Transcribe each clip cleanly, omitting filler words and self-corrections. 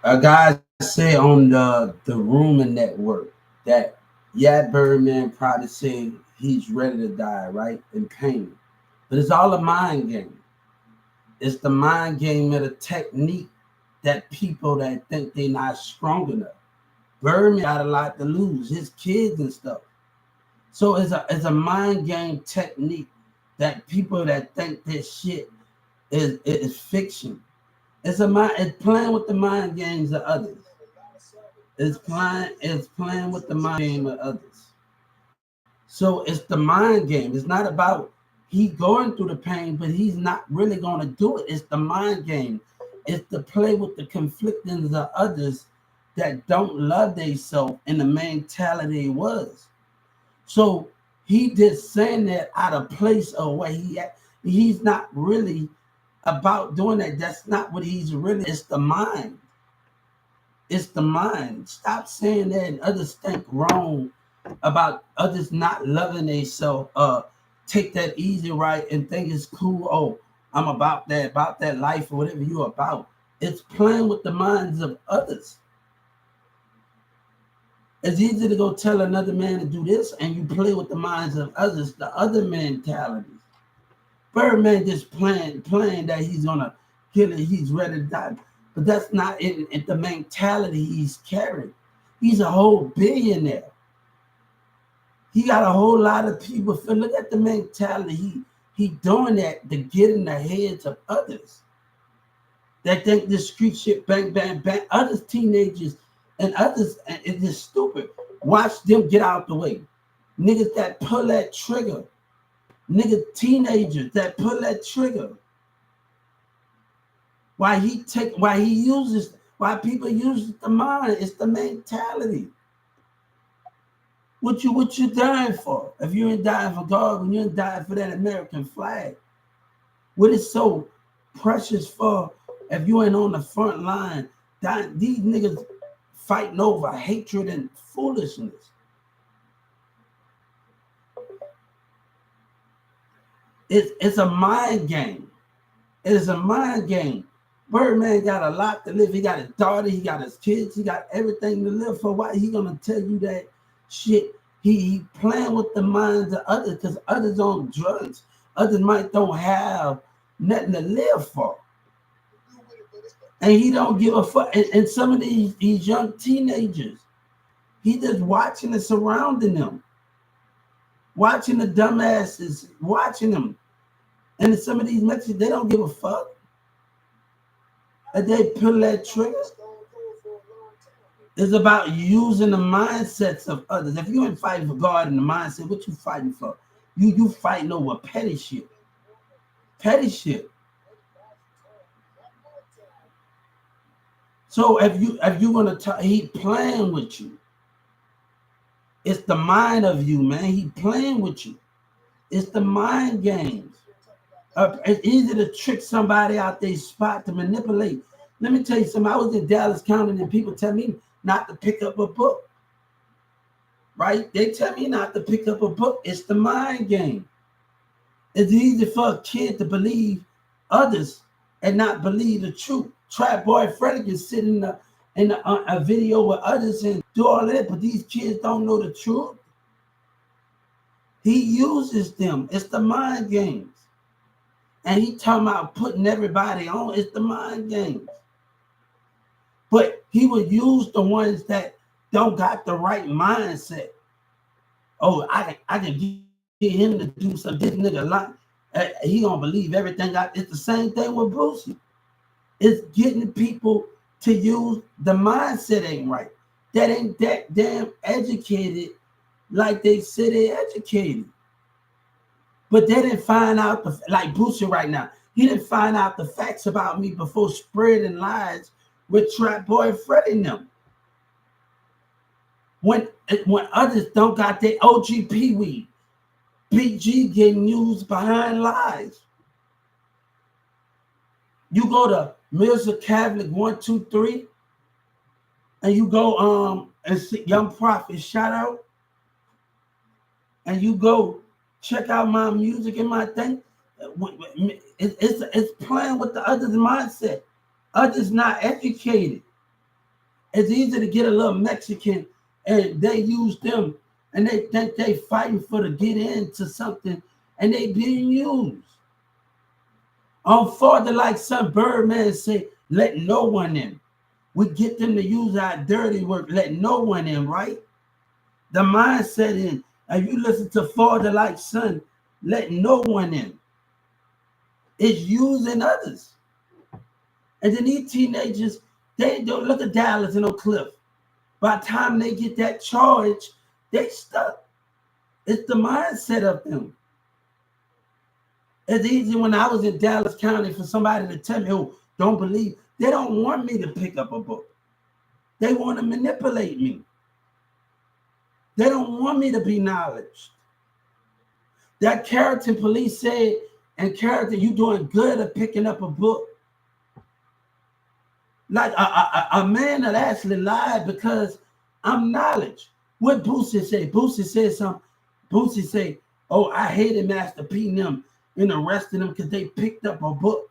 A guy said on the Rumor Network that yeah, Birdman probably said he's ready to die, right, in pain, but it's all a mind game. It's the mind game of the technique that people that think they're not strong enough. Birdman got a lot to lose, his kids and stuff. So it's a mind game technique that people that think this shit is fiction. It's playing with the mind games of others. It's playing with the mind game of others. So it's the mind game. It's not about he going through the pain, but he's not really going to do it. It's the mind game. It's to play with the conflictings of others that don't love themselves and the mentality was. So he just saying that out of place of where he's not really about doing that. That's not what he's really. It's the mind. It's the mind. Stop saying that and others think wrong about others not loving themselves. Take that easy right and think it's cool. Oh, I'm about that life or whatever you're about. It's playing with the minds of others. It's easy to go tell another man to do this and you play with the minds of others, the other mentalities. Birdman just playing that he's gonna kill it, he's ready to die. But that's not in the mentality he's carrying. He's a whole billionaire. He got a whole lot of people. Look at the mentality. He doing that to get in the heads of others that think this street shit bang bang bang. Others teenagers and others, and it's just stupid. Watch them get out the way. Niggas that pull that trigger. Niggas teenagers that pull that trigger. Why people use the mind, it's the mentality. What you dying for? If you ain't dying for God, when you ain't dying for that American flag, what is so precious for if you ain't on the front line? Dying, these niggas fighting over hatred and foolishness. It's a mind game. It is a mind game. Birdman got a lot to live. He got his daughter, he got his kids, he got everything to live for. Why he gonna tell you that shit? He playing with the minds of others because others on drugs. Others might don't have nothing to live for. And he don't give a fuck. And some of these young teenagers, he just watching and surrounding them. Watching the dumbasses, watching them. And some of these messages, they don't give a fuck. And they pull that trigger. It's about using the mindsets of others. If you ain't fighting for God in the mindset, what you fighting for? You fighting over petty shit. Petty shit. So if you gonna he playing with you. It's the mind of you, man. He playing with you. It's the mind games. It's easy to trick somebody out their spot to manipulate. Let me tell you something. I was in Dallas County and people tell me not to pick up a book. Right? They tell me not to pick up a book. It's the mind game. It's easy for a kid to believe others and not believe the truth. Trap Boy Freddy can sit in a video with others and do all that, but these kids don't know the truth. He uses them. It's the mind games. And he talking about putting everybody on. It's the mind games. But he would use the ones that don't got the right mindset. Oh, I can get him to do some. This nigga like he gonna believe everything. It's the same thing with Brucey. It's getting people to use the mindset ain't right. That ain't that damn educated like they say they educated. But they didn't find out like Brucey right now. He didn't find out the facts about me before spreading lies with Trap Boy Freddy and them. When others don't got their OG Pee Wee, BG getting used behind lies. You go to Mirza Catholic 123 and you go and see Young Prophet shout out and you go check out my music and my thing. It's playing with the other's mindset. Others not educated. It's easy to get a little Mexican and they use them and they think they fighting for to get into something and they being used. On Father like some Birdman say, let no one in. We get them to use our dirty work, let no one in, right? The mindset in, if you listen to Father like Son, let no one in. It's using others. And then these teenagers, they don't look at Dallas and Oak Cliff. By the time they get that charge, they stuck. It's the mindset of them. It's easy when I was in Dallas County for somebody to tell me, oh, don't believe. They don't want me to pick up a book. They want to manipulate me. They don't want me to be knowledge. That Carrollton police said, and Carrollton, you doing good at picking up a book. Like a man that actually lied because I'm knowledge. What Boosie say? Boosie said something. Boosie say, oh, I hated Master P and them and arrested them because they picked up a book.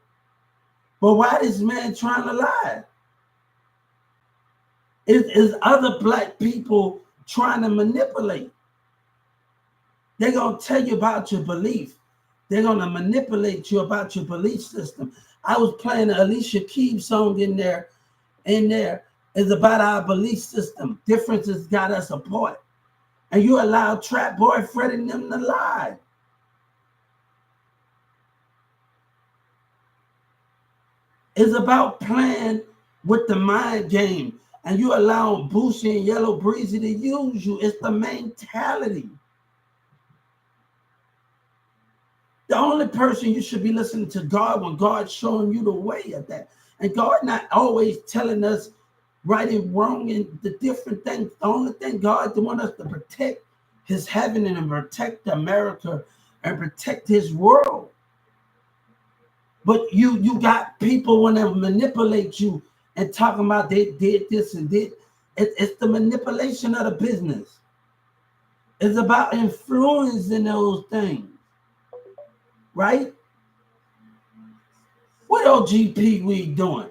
But why this man trying to lie? Is other black people trying to manipulate? They're going to tell you about your belief. They're going to manipulate you about your belief system. I was playing an Alicia Keys song in there. It's about our belief system. Differences got us apart. And you allow Trap Boy Fred and them to lie. It's about playing with the mind game. And you allow Boosie and Yellow Breezy to use you. It's the mentality. The only person you should be listening to God when God's showing you the way of that. And God not always telling us right and wrong and the different things. The only thing God wants us to protect his heaven and protect America and protect his world. But you got people want to manipulate you and talking about they did this and did. It's the manipulation of the business. It's about influencing those things. Right? What OG Pee Wee doing?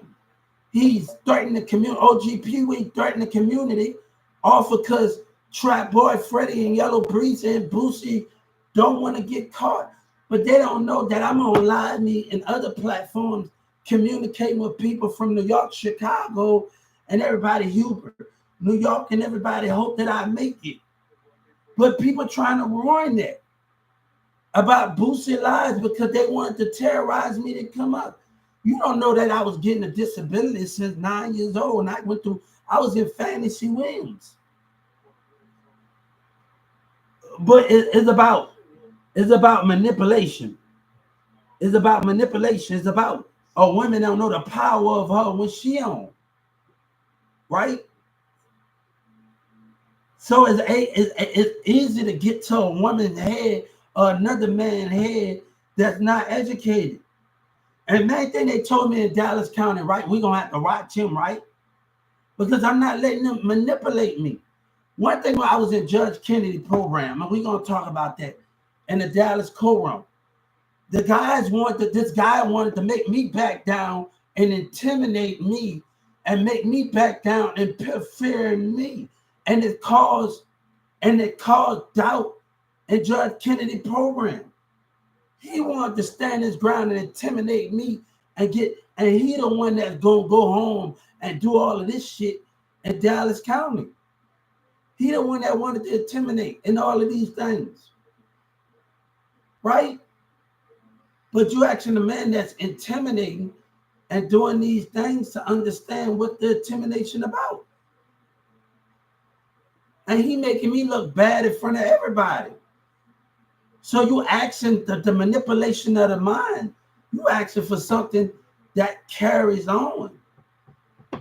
He's threatening the community. OG Pee Wee threatening the community all because Trap Boy Freddie and Yellow Breeze and Boosie don't want to get caught. But they don't know that I'm on Live Me and other platforms communicating with people from New York, Chicago, and everybody Hubert, New York, and everybody hope that I make it. But people trying to ruin that about Boosie lies because they wanted to terrorize me to come up. You don't know that I was getting a disability since 9 years old, and I was in fantasy wings. But it's about manipulation. It's about manipulation. It's about a woman don't know the power of her when she on. Right? So it's easy to get to a woman's head or another man's head that's not educated. And main thing they told me in Dallas County, right? We're going to have to watch him, right? Because I'm not letting them manipulate me. One thing when I was in Judge Kennedy program, and we're going to talk about that in the Dallas courtroom. This guy wanted to make me back down and intimidate me and make me back down and put fear in me. And it caused doubt in Judge Kennedy program. He wanted to stand his ground and intimidate me and he the one that's gonna go home and do all of this shit in Dallas County. He the one that wanted to intimidate and all of these things. Right? But you asking the man that's intimidating and doing these things to understand what the intimidation about. And he making me look bad in front of everybody. So you asking the manipulation of the mind, you asking for something that carries on.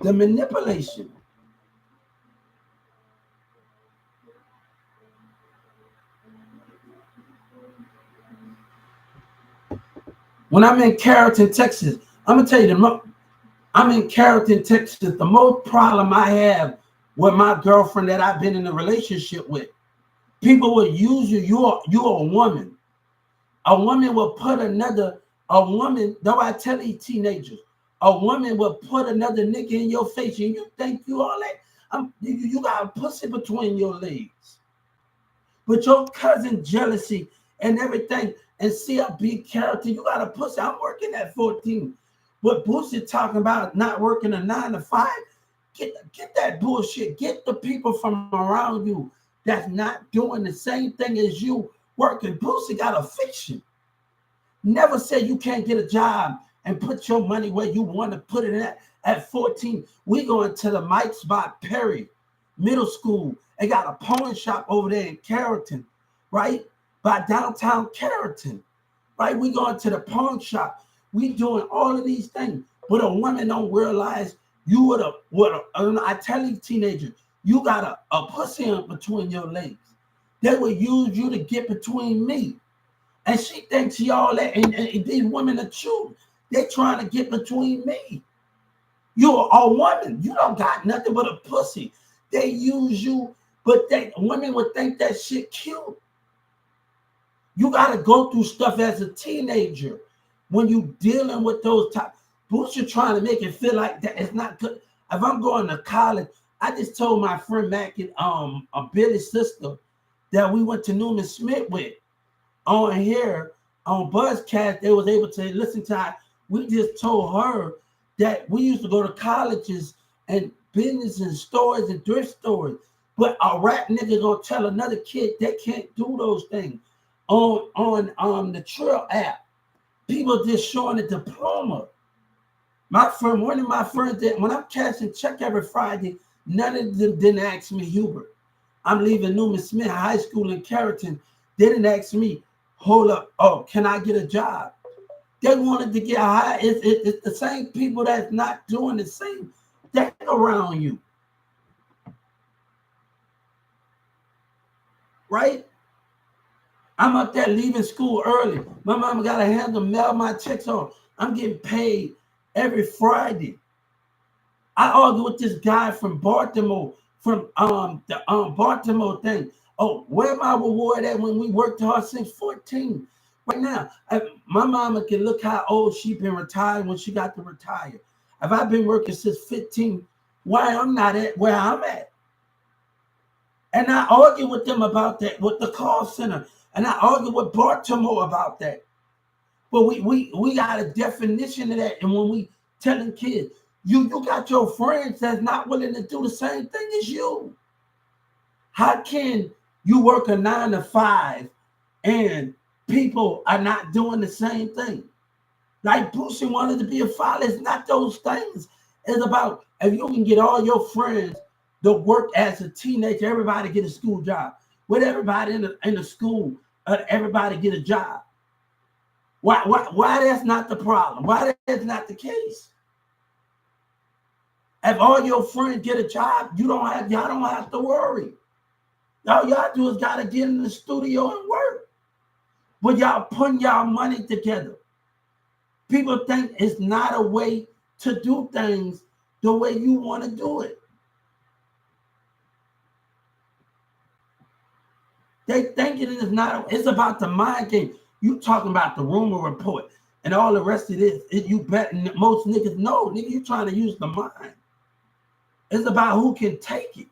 The manipulation. When I'm in Carrollton, Texas, I'm going to tell you, I'm in Carrollton, Texas. The most problem I have with my girlfriend that I've been in a relationship with, people will use you. You're a woman. A woman will put a woman, though I tell these teenagers, a woman will put another nigga in your face and you think you all that. You got a pussy between your legs. But your cousin jealousy and everything, and see a big character, you got a pussy. I'm working at 14. What Boosie talking about not working a 9 to 5, get that bullshit. Get the people from around you that's not doing the same thing as you working. Boosie got a fiction. Never say you can't get a job and put your money where you want to put it at 14. We going to the Mike's by Perry Middle School. They got a pawn shop over there in Carrollton, right? By downtown Carrollton, right? We going to the pawn shop. We doing all of these things. But a woman don't realize you would have, I tell these teenagers, you got a pussy in between your legs. They will use you to get between me. And she thinks she all that, and these women are true. They trying to get between me. You're a woman. You don't got nothing but a pussy. They use you, but women would think that shit cute. You got to go through stuff as a teenager when you dealing with those type. Booster trying to make it feel like that it's not good. If I'm going to college, I just told my friend Mac and Billy's sister that we went to Newman Smith with on here on Buzzcast. They was able to listen to her. We just told her that we used to go to colleges and business and stores and thrift stores, but a rap nigga gonna tell another kid they can't do those things on the Trill app. People just showing a diploma. One of my friends that when I'm cashing check every Friday, none of them didn't ask me, Hubert, I'm leaving Newman Smith High School in Carrollton. They didn't ask me, hold up, oh, can I get a job? They wanted to get high. It's the same people that's not doing the same thing around you. Right? I'm up there leaving school early. My mama got a hand to mail my checks on. I'm getting paid every Friday. I argue with this guy from Baltimore, from the Baltimore thing. Oh, where my reward at when we worked hard since 14? Right now, my mama can look how old she been retired when she got to retire. If I've been working since 15, why I'm not at where I'm at? And I argue with them about that, with the call center. And I argue with Baltimore about that. But we got a definition of that. And when we telling kids, you got your friends that's not willing to do the same thing as you. How can you work a 9 to 5 and people are not doing the same thing? Like Boosie wanted to be a father. It's not those things. It's about if you can get all your friends to work as a teenager, everybody get a school job. With everybody in the school, everybody get a job. Why that's not the problem? Why that's not the case? If all your friends get a job, y'all don't have to worry. All y'all do is gotta get in the studio and work. But y'all putting y'all money together. People think it's not a way to do things the way you want to do it. They think it is not. It's about the mind game. You talking about the rumor report and all the rest of this. You bet most niggas know, nigga, you trying to use the mind. It's about who can take it.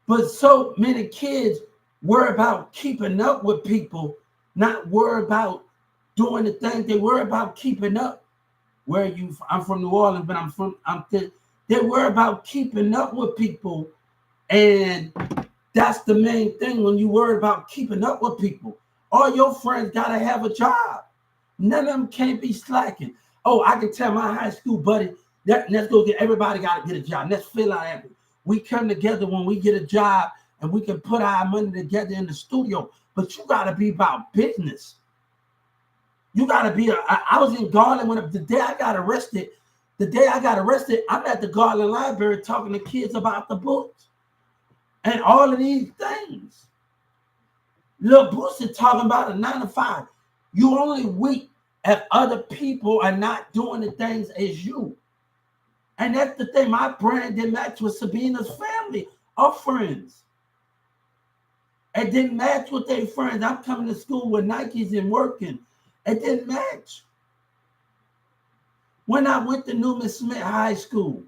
But so many kids worry about keeping up with people, not worry about doing the thing. They worry about keeping up. I'm from New Orleans, but they worry about keeping up with people. And that's the main thing when you worry about keeping up with people. All your friends got to have a job. None of them can't be slacking. Oh, I can tell my high school buddy, let's go everybody got to get a job. Let's fill out everything. We come together when we get a job and we can put our money together in the studio. But you got to be about business. You got to be, I was in Garland the day I got arrested, I'm at the Garland Library talking to kids about the books and all of these things. Lil Boosie talking about a 9 to 5. You only weak if other people are not doing the things as you. And that's the thing. My brand didn't match with Sabina's family or friends. It didn't match with their friends. I'm coming to school with Nikes and working. It didn't match. When I went to Newman Smith High School.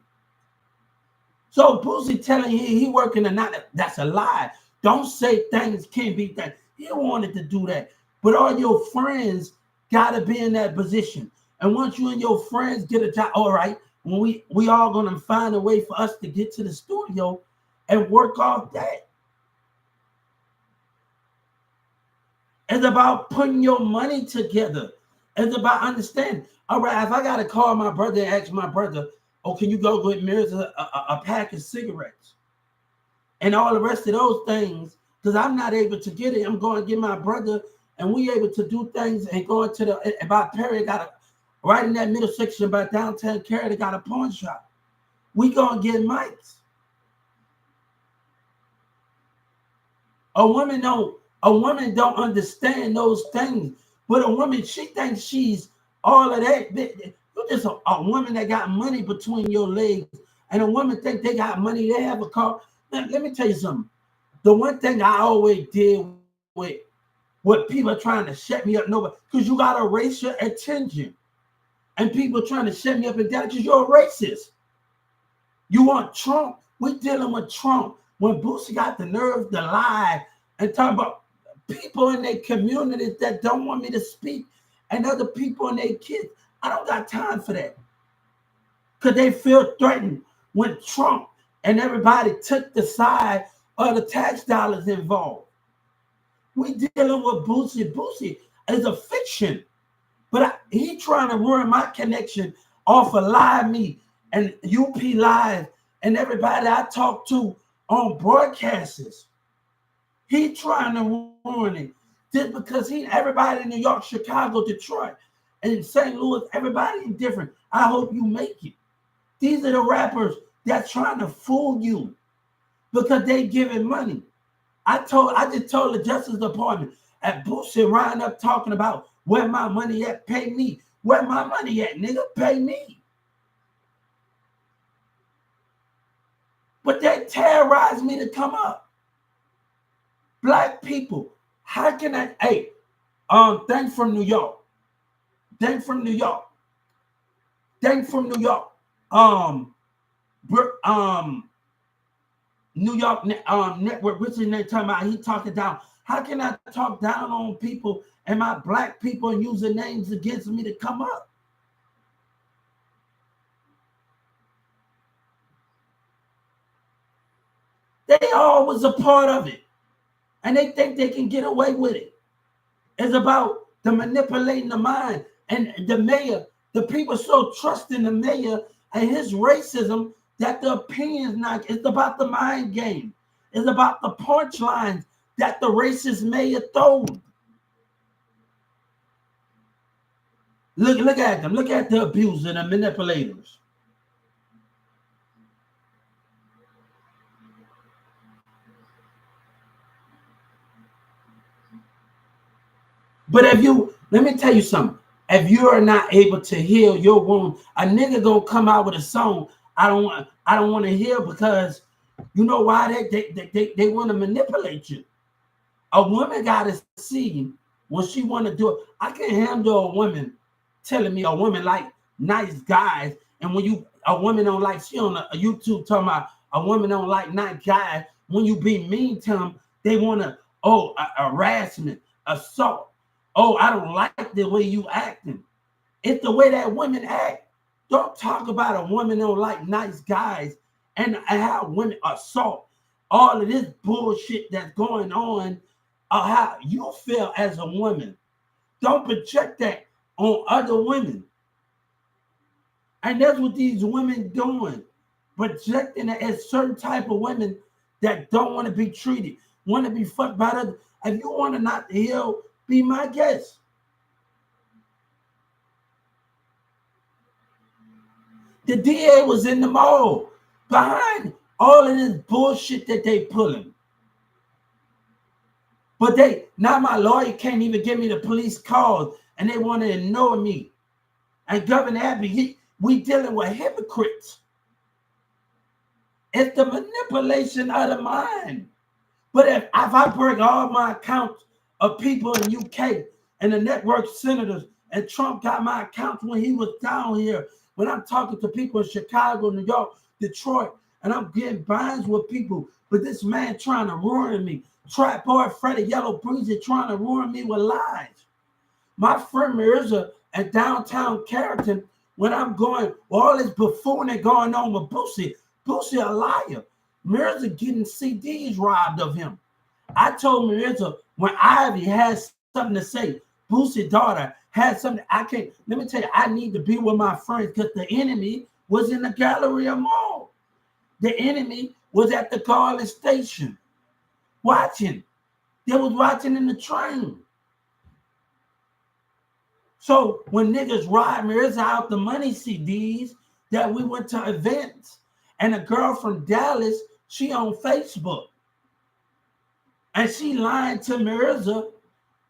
So Boosie telling you he working or not, that's a lie. Don't say things can't be done. He wanted to do that. But all your friends got to be in that position. And once you and your friends get a job, all right, when we all going to find a way for us to get to the studio and work off that. It's about putting your money together. It's about understanding. All right, if I got to call my brother and ask my brother, oh, can you go get Mirrors a pack of cigarettes? And all the rest of those things, because I'm not able to get it. I'm going to get my brother, and we able to do things and going to the, about Perry, got a, right in that middle section by downtown Cary, they got a pawn shop. We going to get mics. A woman don't understand those things. But a woman, she thinks she's all of that. You're just a woman that got money between your legs. And a woman think they got money, they have a car. Now, let me tell you something. The one thing I always did with what people are trying to shut me up, no, because you got to raise your attention. And people trying to shut me up and down because you're a racist. You want Trump? We dealing with Trump. When Boosie got the nerve to lie and talk about people in their communities that don't want me to speak and other people and their kids, I don't got time for that. Because they feel threatened when Trump and everybody took the side of the tax dollars involved. We dealing with Boosie. Boosie is a fiction. But he trying to ruin my connection off of Live Me and UP Live and everybody I talk to on broadcasters. He trying to ruin it just because everybody in New York, Chicago, Detroit, and St. Louis, everybody is different. I hope you make it. These are the rappers that's trying to fool you because they giving money. I just told the Justice Department at Boosie riding up talking about where my money at, pay me. Where my money at, nigga, pay me. But they terrorize me to come up. Black people, how can I, hey, thank from New York. Thank from New York. Thank from New York. New York Network, Richard Nate talking about he talking down. How can I talk down on people and my black people and using names against me to come up? They always a part of it. And they think they can get away with it. It's about the manipulating the mind. And the mayor, the people so trust in the mayor and his racism that the opinion's not, it's about the mind game. It's about the punchlines that the racist mayor throws. Look at them. Look at the abusers and the manipulators. But let me tell you something. If you are not able to heal your wound, a nigga gonna come out with a song I don't want to hear because you know why they want to manipulate you. A woman gotta see when she want to do it. I can handle a woman telling me a woman like nice guys, and when a woman don't like, she on a YouTube talking about a woman don't like nice guys. When you be mean to them, they want to harassment, assault. Oh, I don't like the way you acting. It's the way that women act. Don't talk about a woman don't like nice guys and how women assault. All of this bullshit that's going on, how you feel as a woman. Don't project that on other women. And that's what these women doing. Projecting it as certain type of women that don't want to be treated, want to be fucked by others. If you want to not heal, be my guest. The DA was in the mall behind all of this bullshit that they pulling. But now my lawyer can't even give me the police calls and they want to ignore me. And Governor Abbey, we dealing with hypocrites. It's the manipulation of the mind. But if I break all my accounts of people in UK and the network senators, and Trump got my accounts when he was down here, when I'm talking to people in Chicago, New York, Detroit, and I'm getting binds with people, but this man trying to ruin me. Trap boy Freddie Yellow Breezy trying to ruin me with lies. My friend Mirza at downtown Carrollton, when I'm going, all this buffoonery going on with Boosie a liar. Mirza getting CDs robbed of him. I told Mirza when Ivy has something to say, Boosie's daughter had something. I can't, let me tell you, I need to be with my friends because the enemy was in the Galleria Mall. The enemy was at the Garland Station watching. They was watching in the train. So when niggas robbed Mirza out the money CDs that we went to events, and a girl from Dallas, she on Facebook. And she lying to Mirza,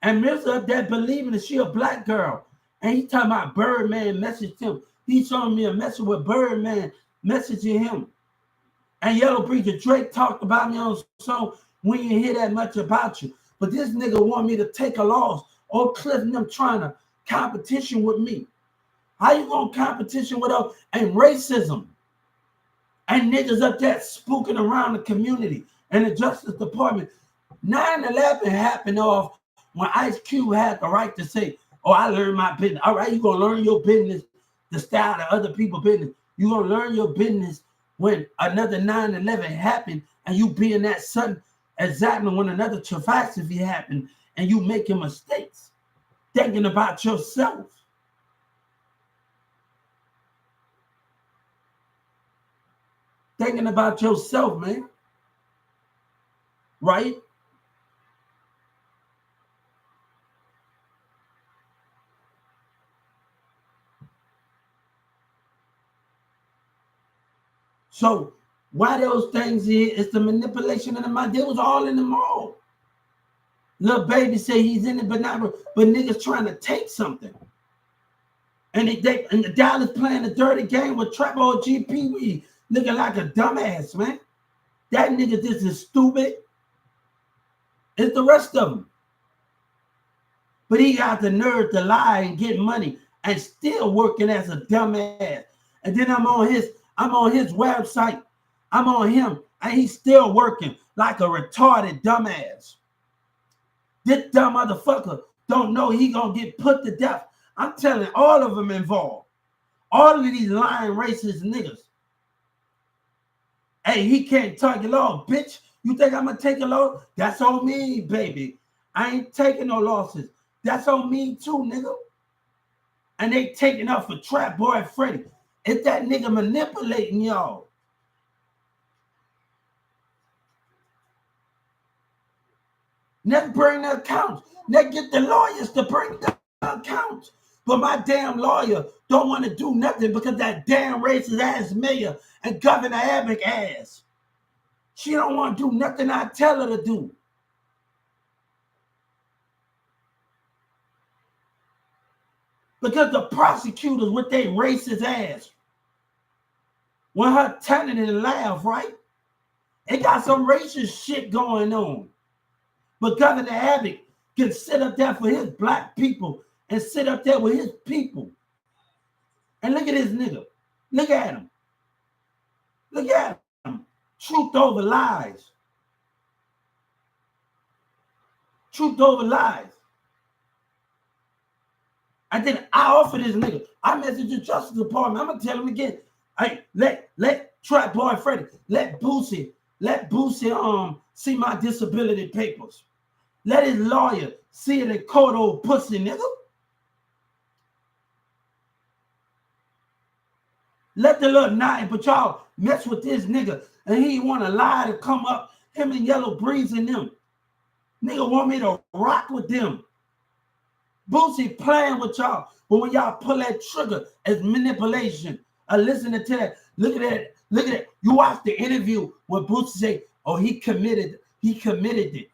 and Mirza up there believing that she a black girl. And he talking about Birdman messaged him. He showing me a message with Birdman messaging him. And Yellow Breezer Drake talked about me on the song. We didn't hear that much about you. But this nigga want me to take a loss. Old Cliff and them trying to competition with me. How you gonna competition with us? And racism. And niggas up there spooking around the community and the Justice Department. 9/11 happened off when Ice Cube had the right to say, oh, I learned my business. All right, you're going to learn your business, the style of other people's business. You're going to learn your business when another 9/11 happened and you being that sudden exactly when another catastrophe happened and you making mistakes, thinking about yourself. Thinking about yourself, man. Right? So why those things is the manipulation of the mind. They was all in the mall. Little baby say he's in it, but niggas trying to take something. And the Dallas playing a dirty game with Trap OG Pee Wee looking like a dumbass, man. That nigga just is stupid. It's the rest of them. But he got the nerve to lie and get money and still working as a dumbass. And then I'm on his website. I'm on him and he's still working like a retarded dumbass. This dumb motherfucker don't know he gonna get put to death. I'm telling all of them involved. All of these lying racist niggas. Hey, he can't take a loss, bitch. You think I'm gonna take a loss? That's on me, baby. I ain't taking no losses. That's on me too, nigga. And they taking up for Trap Boy Freddy. It's that nigga manipulating y'all. Never bring the accounts. Never get the lawyers to bring the accounts. But my damn lawyer don't want to do nothing because that damn racist ass mayor and Governor Abbott ass. She don't want to do nothing I tell her to do. Because the prosecutors with their racist ass want her turning and laugh, right? They got some racist shit going on. But Governor Abbott can sit up there for his black people and sit up there with his people. And look at this nigga. Look at him. Look at him. Truth over lies. Truth over lies. And then I offer this nigga. I message the Justice Department. I'm gonna tell him again. Hey, let Trap Boy Freddy, let Boosie see my disability papers. Let his lawyer see it in court, old pussy nigga. Let the little night, but y'all mess with this nigga and he want to lie to come up, him and Yellow Breeze and them. Nigga want me to rock with them. Boosie playing with y'all, but when y'all pull that trigger, it's manipulation. Listening to that, look at that. You watch the interview when Boosie say, oh, he committed it.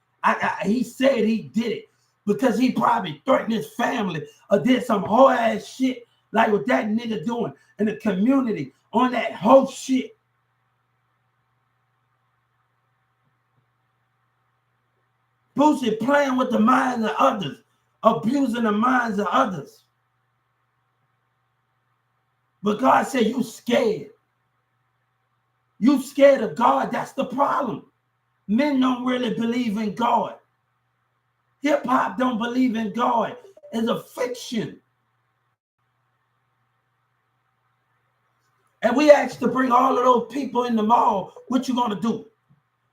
He said he did it because he probably threatened his family or did some whole ass shit like what that nigga doing in the community on that whole shit. Boosie playing with the minds of others, abusing the minds of others. But God said, you scared. You scared of God. That's the problem. Men don't really believe in God. Hip-hop don't believe in God. It's a fiction. And we asked to bring all of those people in the mall. What you gonna do?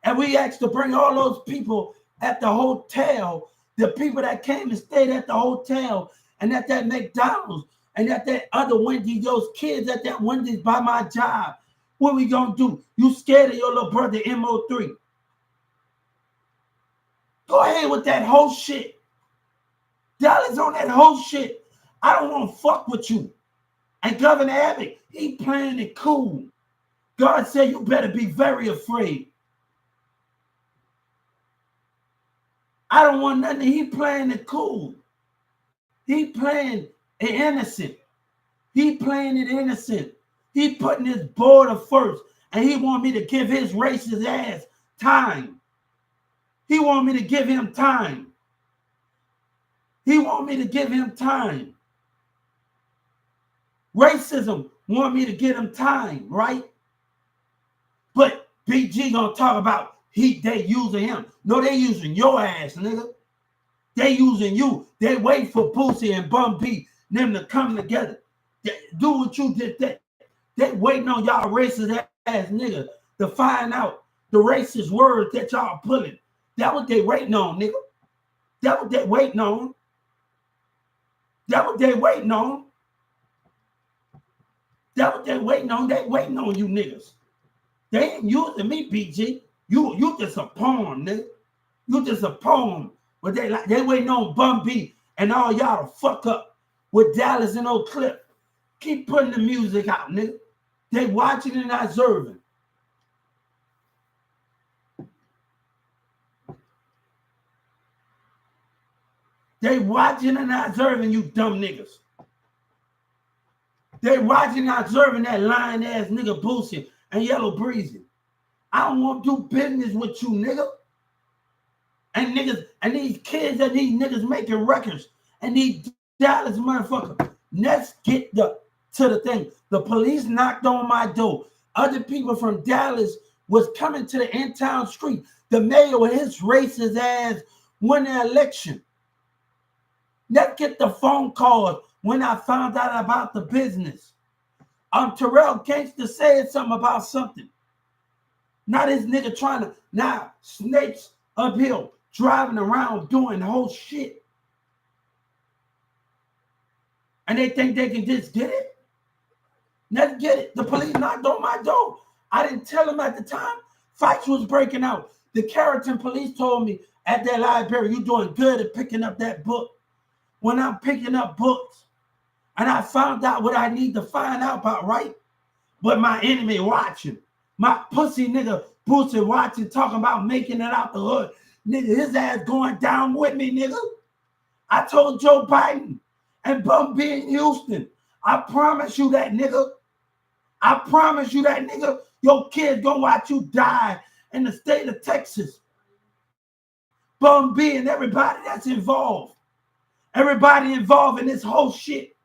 And we asked to bring all those people at the hotel, the people that came and stayed at the hotel and at that McDonald's and at that other Wendy's, those kids at that Wendy's by my job. What we gonna do? You scared of your little brother MO3? Go ahead with that whole shit. Dallas on that whole shit. I don't want to fuck with you. And Governor Abbott, he playing it cool. God said you better be very afraid. I don't want nothing. He playing it cool. He playing it innocent. He playing it innocent. He putting his border first. And he want me to give his racist ass time. He want me to give him time. He want me to give him time. Racism want me to give him time, right? But BG gonna talk about they using him. No, they using your ass, nigga. They using you. They wait for Boosie and Bum B them to come together. Do what you did that. They waiting on y'all racist ass nigga to find out the racist words that y'all pulling. That what they waiting on, nigga. That what they waiting on. That what they waiting on. That what they waiting on. They waiting on you niggas. They ain't using me, BG. You just a poem, nigga. You just a poem. But they waiting on Bum B and all y'all to fuck up with Dallas and Oak Cliff. Keep putting the music out, nigga. They watching and observing. They watching and observing you dumb niggas. They watching and observing that lying ass nigga Boosie and Yellow Breezy. I don't want to do business with you, nigga. And niggas, and these kids and these niggas making records and these Dallas motherfuckers. Let's get to the thing. The police knocked on my door. Other people from Dallas was coming to the in-town street. The mayor with his racist ass won the election. Let's get the phone calls when I found out about the business. Terrell Gangster said something about something. Now this nigga trying to, now snakes uphill, driving around doing the whole shit. And they think they can just get it? Let's get it. The police knocked on my door. I didn't tell them at the time. Fights was breaking out. The Carrollton police told me at that library, you doing good at picking up that book. When I'm picking up books, and I found out what I need to find out about, right? But my enemy watching. My pussy nigga Boosie watching, talking about making it out the hood. Nigga, his ass going down with me, nigga. I told Joe Biden and Bum B in Houston, I promise you that, nigga. I promise you that, nigga. Your kids gonna watch you die in the state of Texas. Bum B and everybody that's involved. Everybody involved in this whole shit.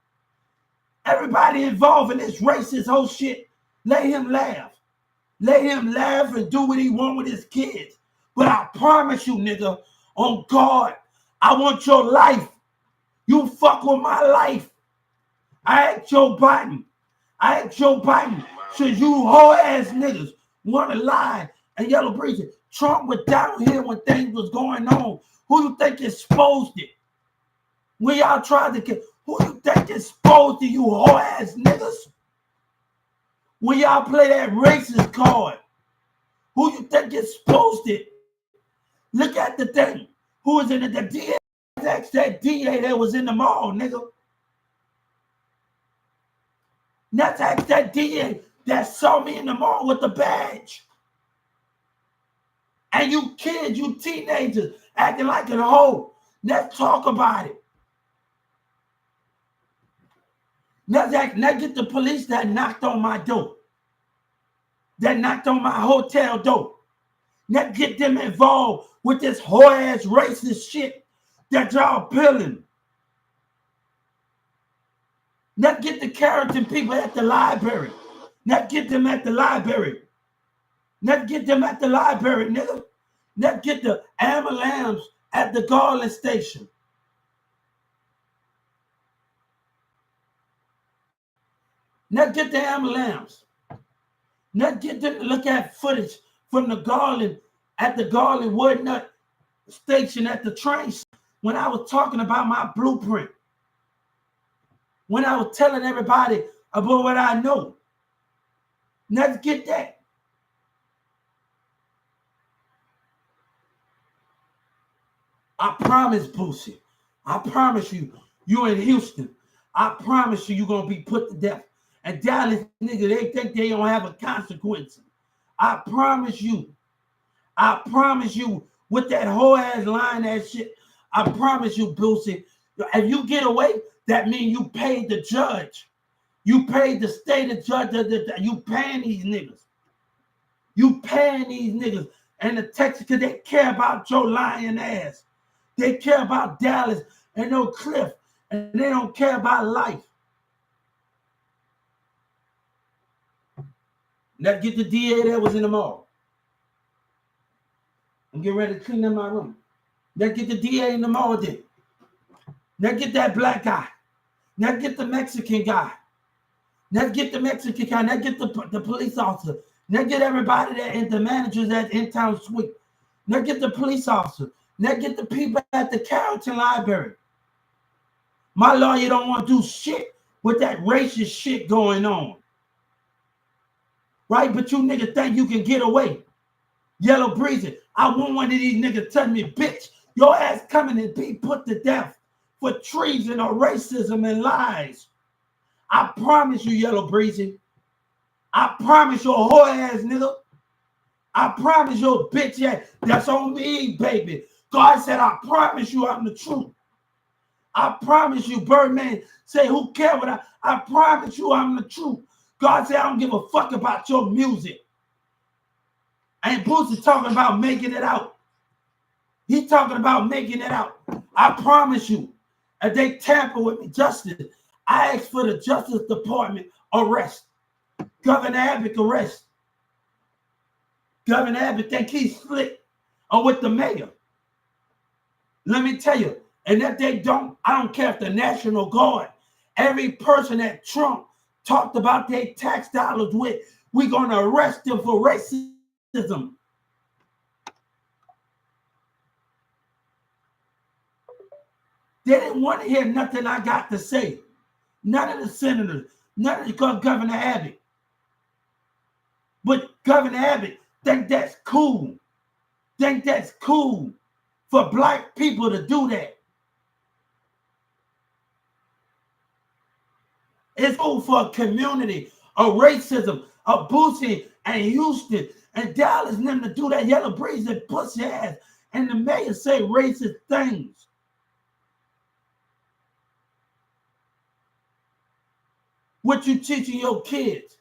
Everybody involved in this racist whole shit. Let him laugh. Let him laugh and do what he want with his kids. But I promise you, nigga, on God, I want your life. You fuck with my life. I asked Joe Biden. Should you whole ass niggas want to lie and Yellow Breezy? Trump was down here when things was going on. Who you think exposed it? When y'all tried to get, who you think exposed to you whole ass niggas? When y'all play that racist card, who you think exposed it? Look at the thing. Who was in it? The DA. That's that DA that was in the mall, nigga. That's that DA that saw me in the mall with the badge. And you kids, you teenagers, acting like a hoe. Let's talk about it. Let's get the police that knocked on my door. That knocked on my hotel door. Not get them involved with this whore-ass racist shit that y'all peeling. Not get the Carrollton people at the library. Not get them at the library. Not get them at the library, nigga. Not get the ambulance at the Garland station. Not get the ambulance. Not get them to look at footage from the Garland at the Garland Woodnut station at the train when I was talking about my blueprint. When I was telling everybody about what I know. Let's get that. I promise, Boosie. I promise you, you in Houston. I promise you, you're going to be put to death. And Dallas, nigga, they think they don't have a consequence. I promise you. I promise you, with that whole ass line, that shit, I promise you, Boosie, if you get away, that means you paid the judge. You paid the state of judge. You paying these niggas. You paying these niggas. And the Texas, because they care about your lying ass. They care about Dallas and no Cliff. And they don't care about life. Let's get the DA that was in the mall. I'm getting ready to clean up my room. Let's get the DA in the mall then. Let's get that black guy. Let's get the Mexican guy. Let's get the Mexican guy. Let's get the police officer. Let's get everybody that and the managers at in-town suite. Let's get the police officer. Let's get the people at the Carrollton Library. My lawyer don't want to do shit with that racist shit going on. Right? But you niggas think you can get away. Yellow breezing. I want one of these niggas tell me, bitch, your ass coming and be put to death for treason or racism and lies. I promise you, Yellow breezing. I promise your whore ass nigga. I promise your bitch ass. That's on me, baby. God said, I promise you I'm the truth. I promise you, Birdman, say who cares what I promise you I'm the truth. God said, I don't give a fuck about your music. And Boosie talking about making it out. He talking about making it out. I promise you, if they tamper with me, justice, I ask for the Justice Department arrest. Governor Abbott arrest. Governor Abbott think he's slick or with the mayor. Let me tell you, and if they don't, I don't care if the National Guard, every person that Trump talked about their tax dollars with, we're going to arrest them for racism. They didn't want to hear nothing I got to say. None of the senators, none of the Governor Abbott. But Governor Abbott think that's cool. Think that's cool for black people to do that. It's cool for a community of racism, of Boosie and Houston and Dallas and them to do that Yellow breeze and pussy ass and the mayor say racist things. What you teaching your kids?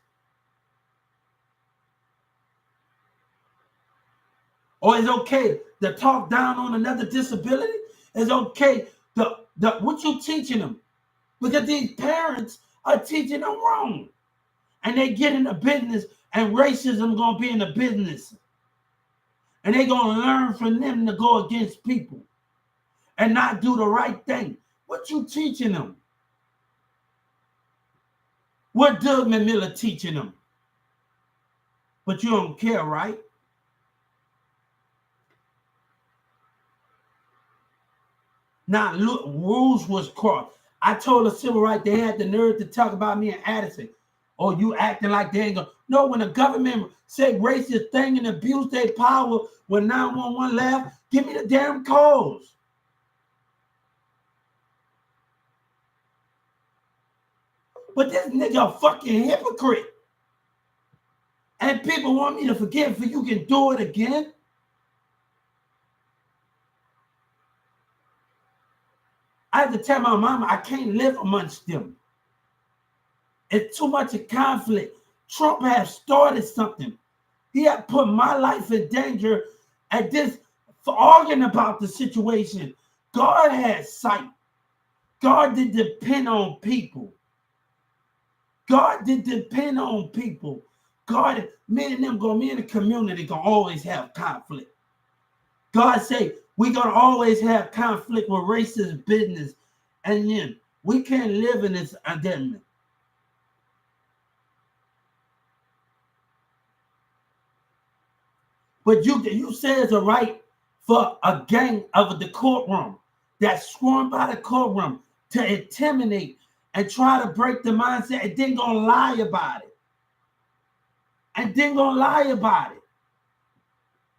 Or it's okay to talk down on another disability? It's okay to what you teaching them? Because these parents are teaching them wrong. And they get in the business and racism gonna be in the business. And they gonna learn from them to go against people and not do the right thing. What you teaching them? What Doug Miller teaching them? But you don't care, right? Now, look, rules was crossed. I told the civil rights they had the nerve to talk about me and Addison. Oh, you acting like they ain't gonna. No, when the government say racist thing and abuse their power when 911 left, give me the damn calls. But this nigga a fucking hypocrite. And people want me to forgive for you can do it again. I had to tell my mama I can't live amongst them. It's too much of conflict. Trump has started something. He had put my life in danger at this for arguing about the situation. God had sight. God did depend on people. God did depend on people. God, me and the community gonna always have conflict. God say we're gonna always have conflict with racist business, and then we can't live in this identity. But you say it's a right for a gang of the courtroom that's sworn by the courtroom to intimidate and try to break the mindset, and then gonna lie about it.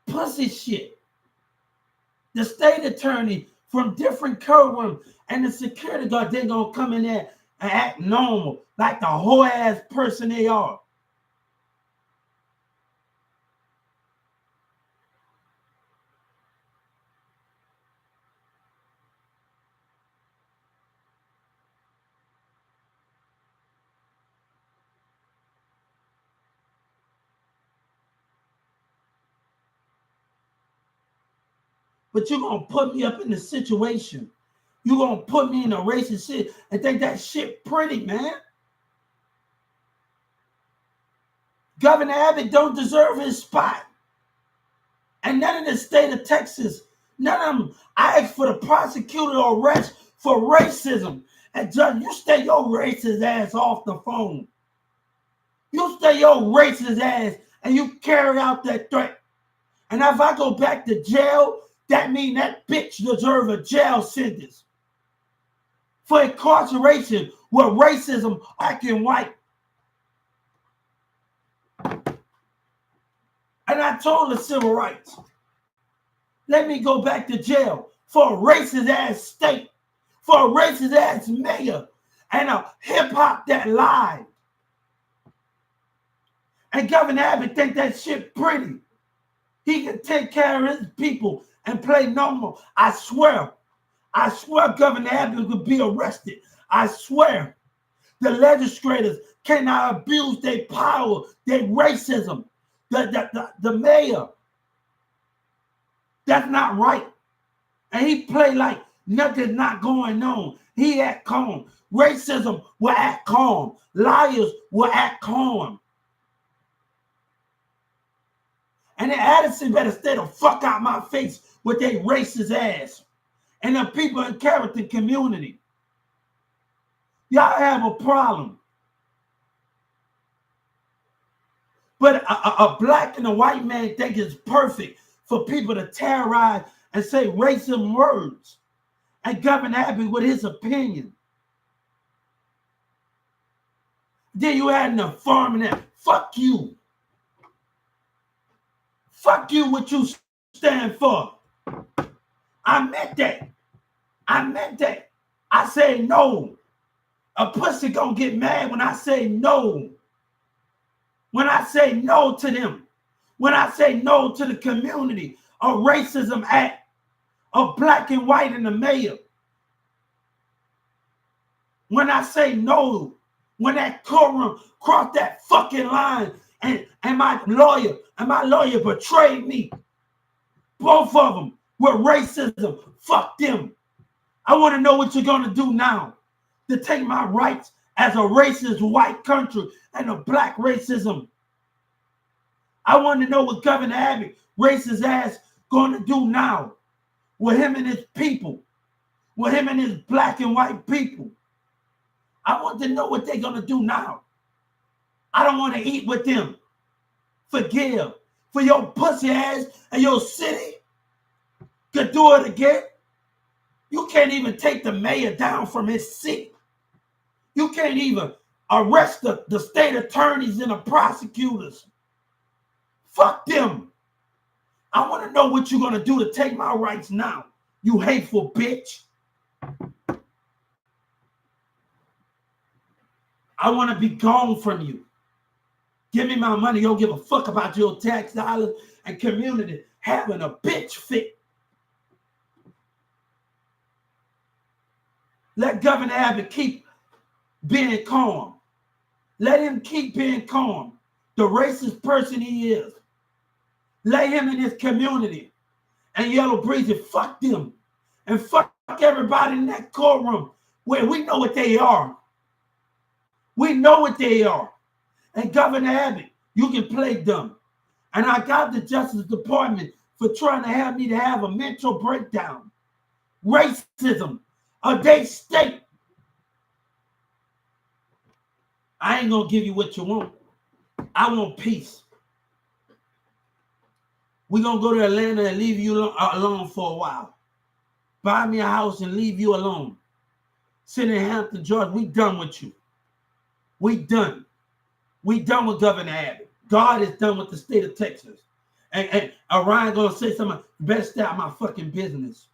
Pussy shit. The state attorney from different courtroom and the security guard, they gonna come in there and act normal, like the whole ass person they are. But you're gonna put me up in the situation. You're gonna put me in a racist shit and think that shit pretty, man. Governor Abbott don't deserve his spot. And none of the state of Texas, none of them. I asked for the prosecutor arrest for racism. And Judge, you stay your racist ass off the phone. You stay your racist ass and you carry out that threat. And if I go back to jail, that means that bitch deserves a jail sentence for incarceration with racism, black and white. And I told the civil rights, let me go back to jail for a racist ass state, for a racist ass mayor, and a hip hop that lied. And Governor Abbott think that shit pretty. He can take care of his people and play normal. I swear Governor Abbott could be arrested. I swear the legislators cannot abuse their power, their racism. The mayor, that's not right. And he play like nothing's not going on. He act calm. Racism will act calm. Liars will act calm. And then Addison better stay the fuck out my face with their racist ass. And the people in Carrollton community. Y'all have a problem. But a black and a white man think it's perfect for people to terrorize and say racist words. And Governor Abbott with his opinion. Then you had an affirming that. Fuck you. Fuck you, what you stand for. I meant that. I say no. A pussy gonna get mad when I say no. When I say no to them. When I say no to the community. A racism act. Of black and white in the mayor. When I say no. When that courtroom crossed that fucking line. And my lawyer betrayed me. Both of them were racism. Fuck them. I want to know what you're going to do now to take my rights as a racist white country and a black racism. I want to know what Governor Abbott, racist ass, going to do now with him and his people, with him and his black and white people. I want to know what they're going to do now. I don't want to eat with them. Forgive. For your pussy ass and your city could do it again. You can't even take the mayor down from his seat. You can't even arrest the state attorneys and the prosecutors. Fuck them. I want to know what you're going to do to take my rights now, you hateful bitch. I want to be gone from you. Give me my money. You don't give a fuck about your tax dollars and community having a bitch fit. Let Governor Abbott keep being calm. Let him keep being calm. The racist person he is. Lay him in his community. And Yellow Breezy, fuck them. And fuck everybody in that courtroom where we know what they are. We know what they are. And Governor Abbott, you can play dumb. And I got the Justice Department for trying to have me to have a mental breakdown. Racism. They state. I ain't going to give you what you want. I want peace. We're going to go to Atlanta and leave you alone for a while. Buy me a house and leave you alone. Sit in Hampton, Georgia. We done with you. We done. We done with Governor Abbott. God is done with the state of Texas. And Orion going to say something. You better stay out of my fucking business.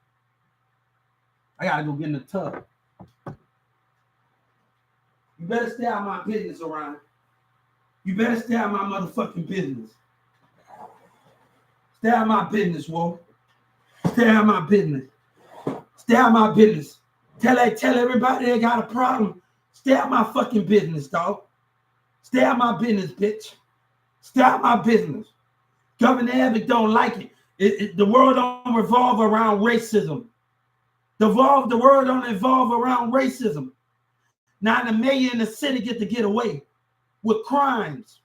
I got to go get in the tub. You better stay out of my business, Orion. You better stay out of my motherfucking business. Stay out of my business, Wolf. Stay out of my business. Stay out of my business. Tell everybody they got a problem. Stay out of my fucking business, dog. Stay out of my business, bitch. Stay out of my business. Governor Abbott don't like it. The world don't revolve around racism. The world don't evolve around racism. Now the mayor in the city get away with crimes.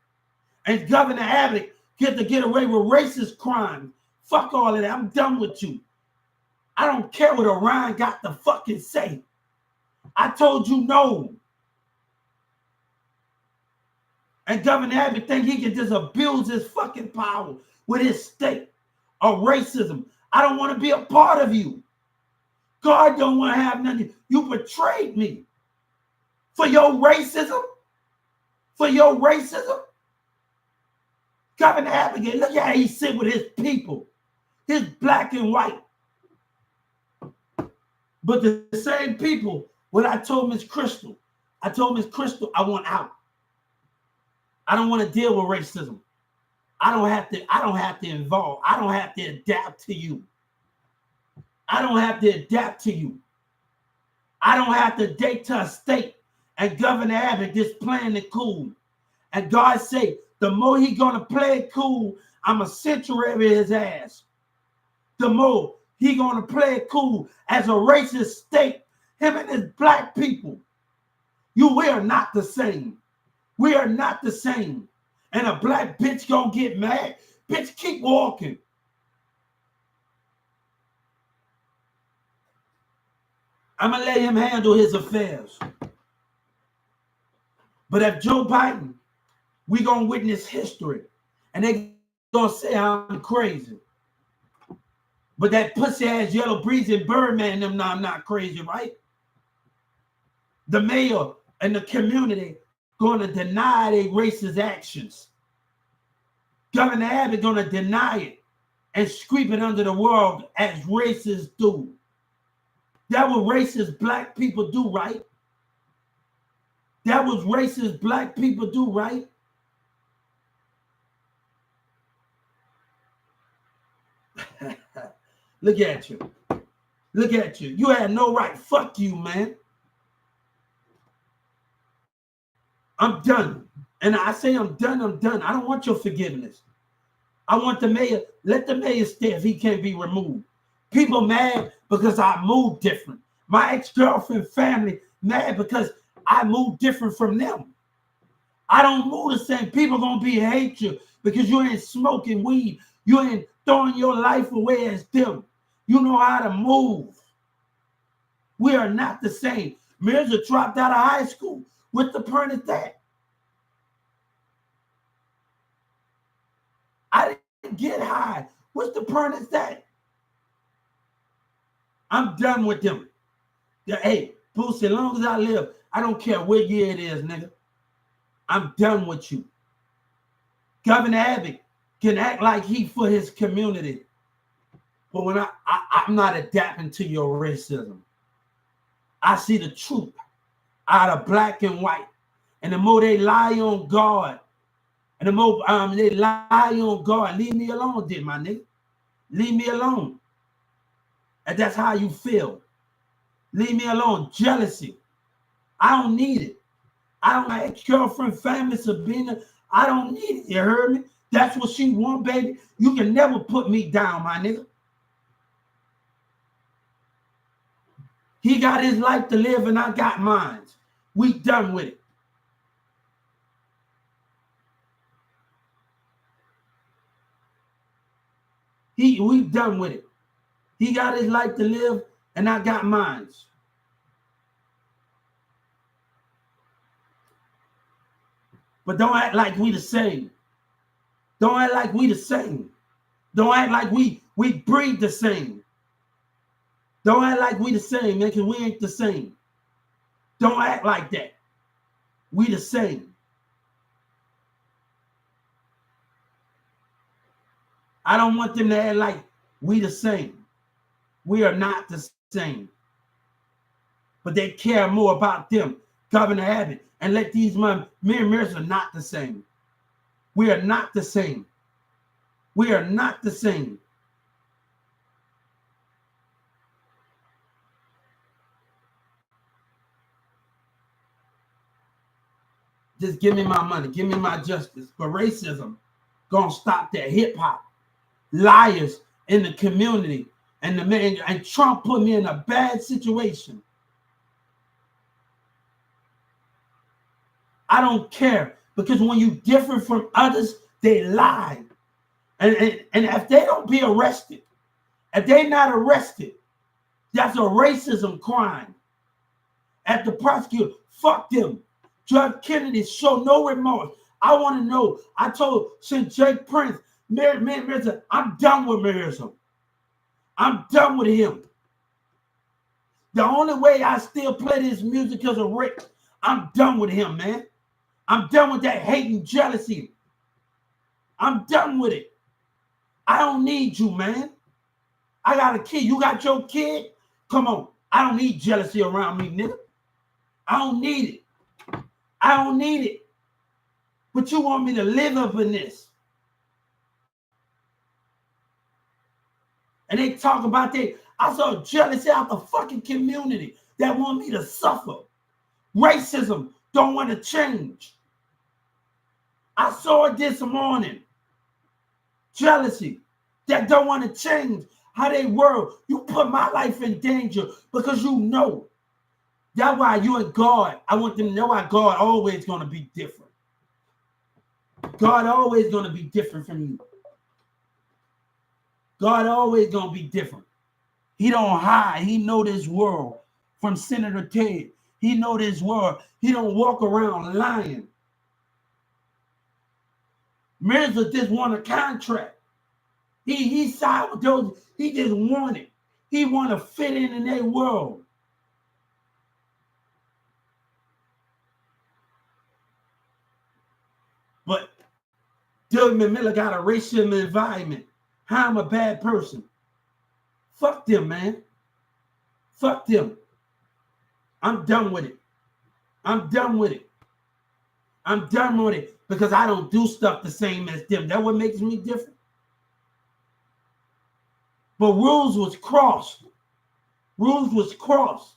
And Governor Abbott get away with racist crimes. Fuck all of that. I'm done with you. I don't care what Orion got to fucking say. I told you no. And Governor Abbott think he can just abuse his fucking power with his state of racism. I don't want to be a part of you. God don't want to have nothing. You betrayed me for your racism. For your racism. Governor Abbott, look how he sit with his people. His black and white. But the same people, what I told Miss Crystal, I want out. I don't want to deal with racism. I don't have to involve. I don't have to adapt to you. I don't have to adapt to you. I don't have to date to a state. And Governor Abbott just playing it cool. And God say, the more he gonna play it cool, I'm a sanctuary his ass. The more he gonna play it cool as a racist state, him and his black people. We are not the same. We are not the same. And a black bitch gonna get mad. Bitch, keep walking. I'm gonna let him handle his affairs. But if Joe Biden, we gonna witness history. And they gonna say I'm crazy. But that pussy ass Yellow Breezy and Birdman, them, I'm not crazy, right? The mayor and the community gonna deny their racist actions. Governor Abbott gonna deny it and sweep it under the world as racists do. That what racist black people do, right? That was racist black people do, right? Look at you. Look at you. You had no right. Fuck you, man. I'm done. And I say I'm done. I don't want your forgiveness. I want the mayor. Let the mayor stay if he can't be removed. People mad because I moved different. My ex-girlfriend family mad because I moved different from them. I don't move the same. People gonna be hate you because you ain't smoking weed. You ain't throwing your life away as them. You know how to move. We are not the same. Mirza dropped out of high school. What's the point of that? I didn't get high. What's the point of that? I'm done with them. Hey, Boosie, as long as I live, I don't care what year it is, nigga. I'm done with you. Governor Abbott can act like he for his community. But when I'm not adapting to your racism. I see the truth out of black and white. And the more they lie on God, and the more they lie on God, leave me alone, did my nigga. Leave me alone. And that's how you feel. Leave me alone. Jealousy. I don't need it. I don't have ex-girlfriend, family, Sabina. I don't need it. You heard me? That's what she want, baby. You can never put me down, my nigga. He got his life to live and I got mine. We done with it. We done with it. He got his life to live and I got mine. But don't act like we the same. Don't act like we the same. Don't act like we breathe the same. Don't act like we the same, man, because we ain't the same. Don't act like that. We the same. I don't want them to act like we the same. We are not the same. But they care more about them, Governor Abbott, and let these men are not the same. We are not the same. We are not the same. Just give me my money. Give me my justice. But racism gonna stop that hip hop. Liars in the community and the man and Trump put me in a bad situation. I don't care because when you differ from others, they lie. And if they don't be arrested, if they not arrested, that's a racism crime. At the prosecutor, fuck them. Judge Kennedy show no remorse. I want to know. I told since Jake Prince, Mirza, I'm done with Mirza. I'm done with him. The only way I still play this music because of Rick, I'm done with him, man. I'm done with that hate and jealousy. I'm done with it. I don't need you, man. I got a kid. You got your kid? Come on. I don't need jealousy around me, nigga. I don't need it. I don't need it. But you want me to live up in this. And they talk about that. I saw jealousy out the fucking community that want me to suffer. Racism don't want to change. I saw it this morning. Jealousy that don't want to change how they were. You put my life in danger because you know. That's why you and God, I want them to know why God always going to be different. God always going to be different from you. God always going to be different. He don't hide. He know this world from Senator Ted. He know this world. He don't walk around lying. Mirza just won a contract. He signed with those. He just want it. He want to fit in their world. But Doug Miller got a racial environment. How I'm a bad person. Fuck them, man. Fuck them. I'm done with it. I'm done with it. I'm done with it because I don't do stuff the same as them. That's what makes me different. But rules was crossed. Rules was crossed.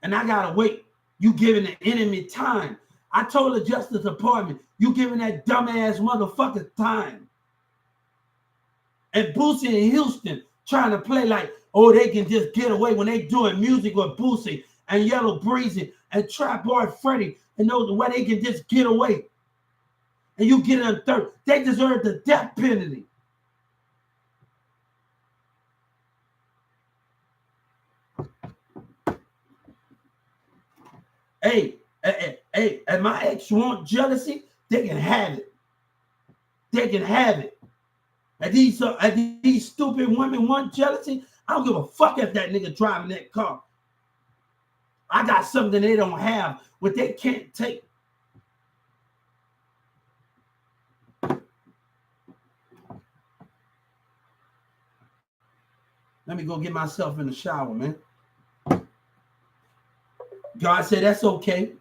And I gotta wait. You giving the enemy time. I told the Justice Department, you giving that dumbass motherfucker time. And Boosie in Houston trying to play like, oh, they can just get away when they doing music with Boosie and Yellow Breezy and Trap Boy Freddy and know the way they can just get away. And you get them third. They deserve the death penalty. Hey, and my ex want jealousy, they can have it. They can have it. And these stupid women want jealousy. I don't give a fuck if that nigga driving that car. I got something they don't have, what they can't take. Let me go get myself in the shower, man. God said, that's okay.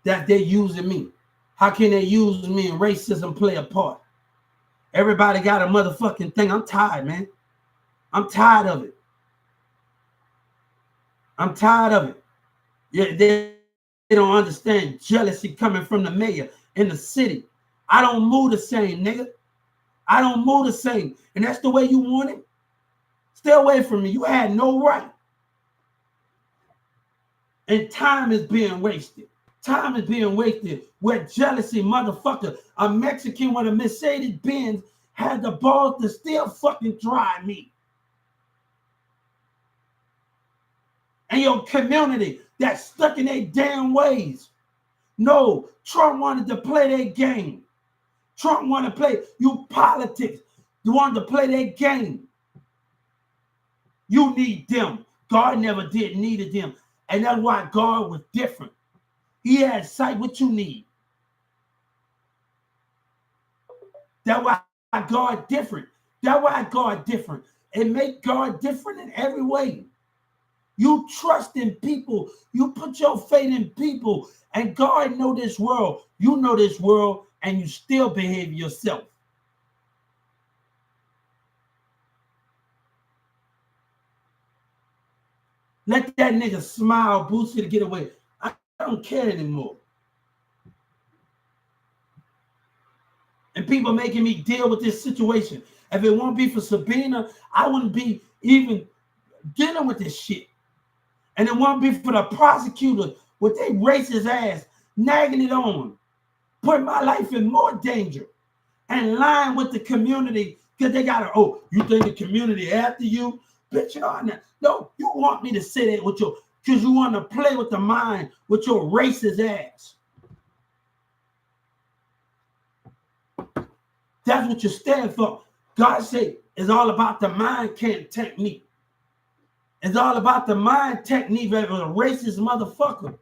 That they're using me. How can they use me and racism play a part? Everybody got a motherfucking thing. I'm tired, man. I'm tired of it. I'm tired of it. Yeah, they don't understand jealousy coming from the mayor in the city. I don't move the same, nigga. I don't move the same. And that's the way you want it? Stay away from me. You had no right. And time is being wasted. Time is being wasted with jealousy, motherfucker. A Mexican with a Mercedes Benz had the balls to still fucking try me. And your community that's stuck in their damn ways. No, Trump wanted to play their game. Trump wanted to play, you politics, you wanted to play their game. You need them. God never did needed them. And that's why God was different. He had sight what you need. That's why God different. That's why God different. It make God different in every way. You trust in people. You put your faith in people. And God know this world. You know this world. And you still behave yourself. Let that nigga smile, Boosie, to get away. I don't care anymore. And people making me deal with this situation. If it won't be for Sabina, I wouldn't be even dealing with this shit. And it won't be for the prosecutor with their racist ass nagging it on, putting my life in more danger and lying with the community because they got to, oh, you think the community after you? Bitch, you know, no, you want me to say that with your, because you want to play with the mind with your racist ass. That's what you stand for. God said it's all about the mind technique. It's all about the mind technique of a racist motherfucker.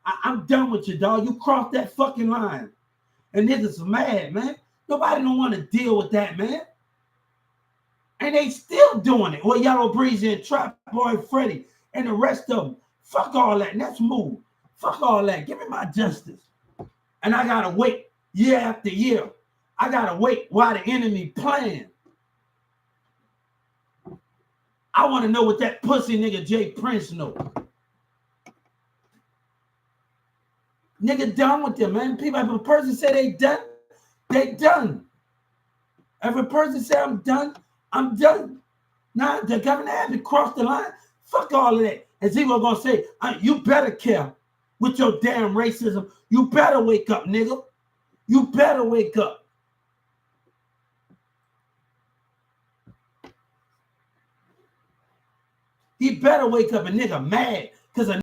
I'm done with you, dog. You crossed that fucking line. And niggas mad, man. Nobody don't want to deal with that, man. And they still doing it. Well, Yellow Breezy and Trap Boy Freddy and the rest of them. Fuck all that. Let's move. Fuck all that. Give me my justice. And I gotta wait year after year. I gotta wait while the enemy playing. I want to know what that pussy nigga Jay Prince know. Nigga done with them, man. People, if a person say they done, they done. If a person say I'm done, I'm done. Now, the governor had to cross the line. Fuck all of that. And people are going to say, you better care with your damn racism. You better wake up, nigga. You better wake up. He better wake up. A nigga mad because a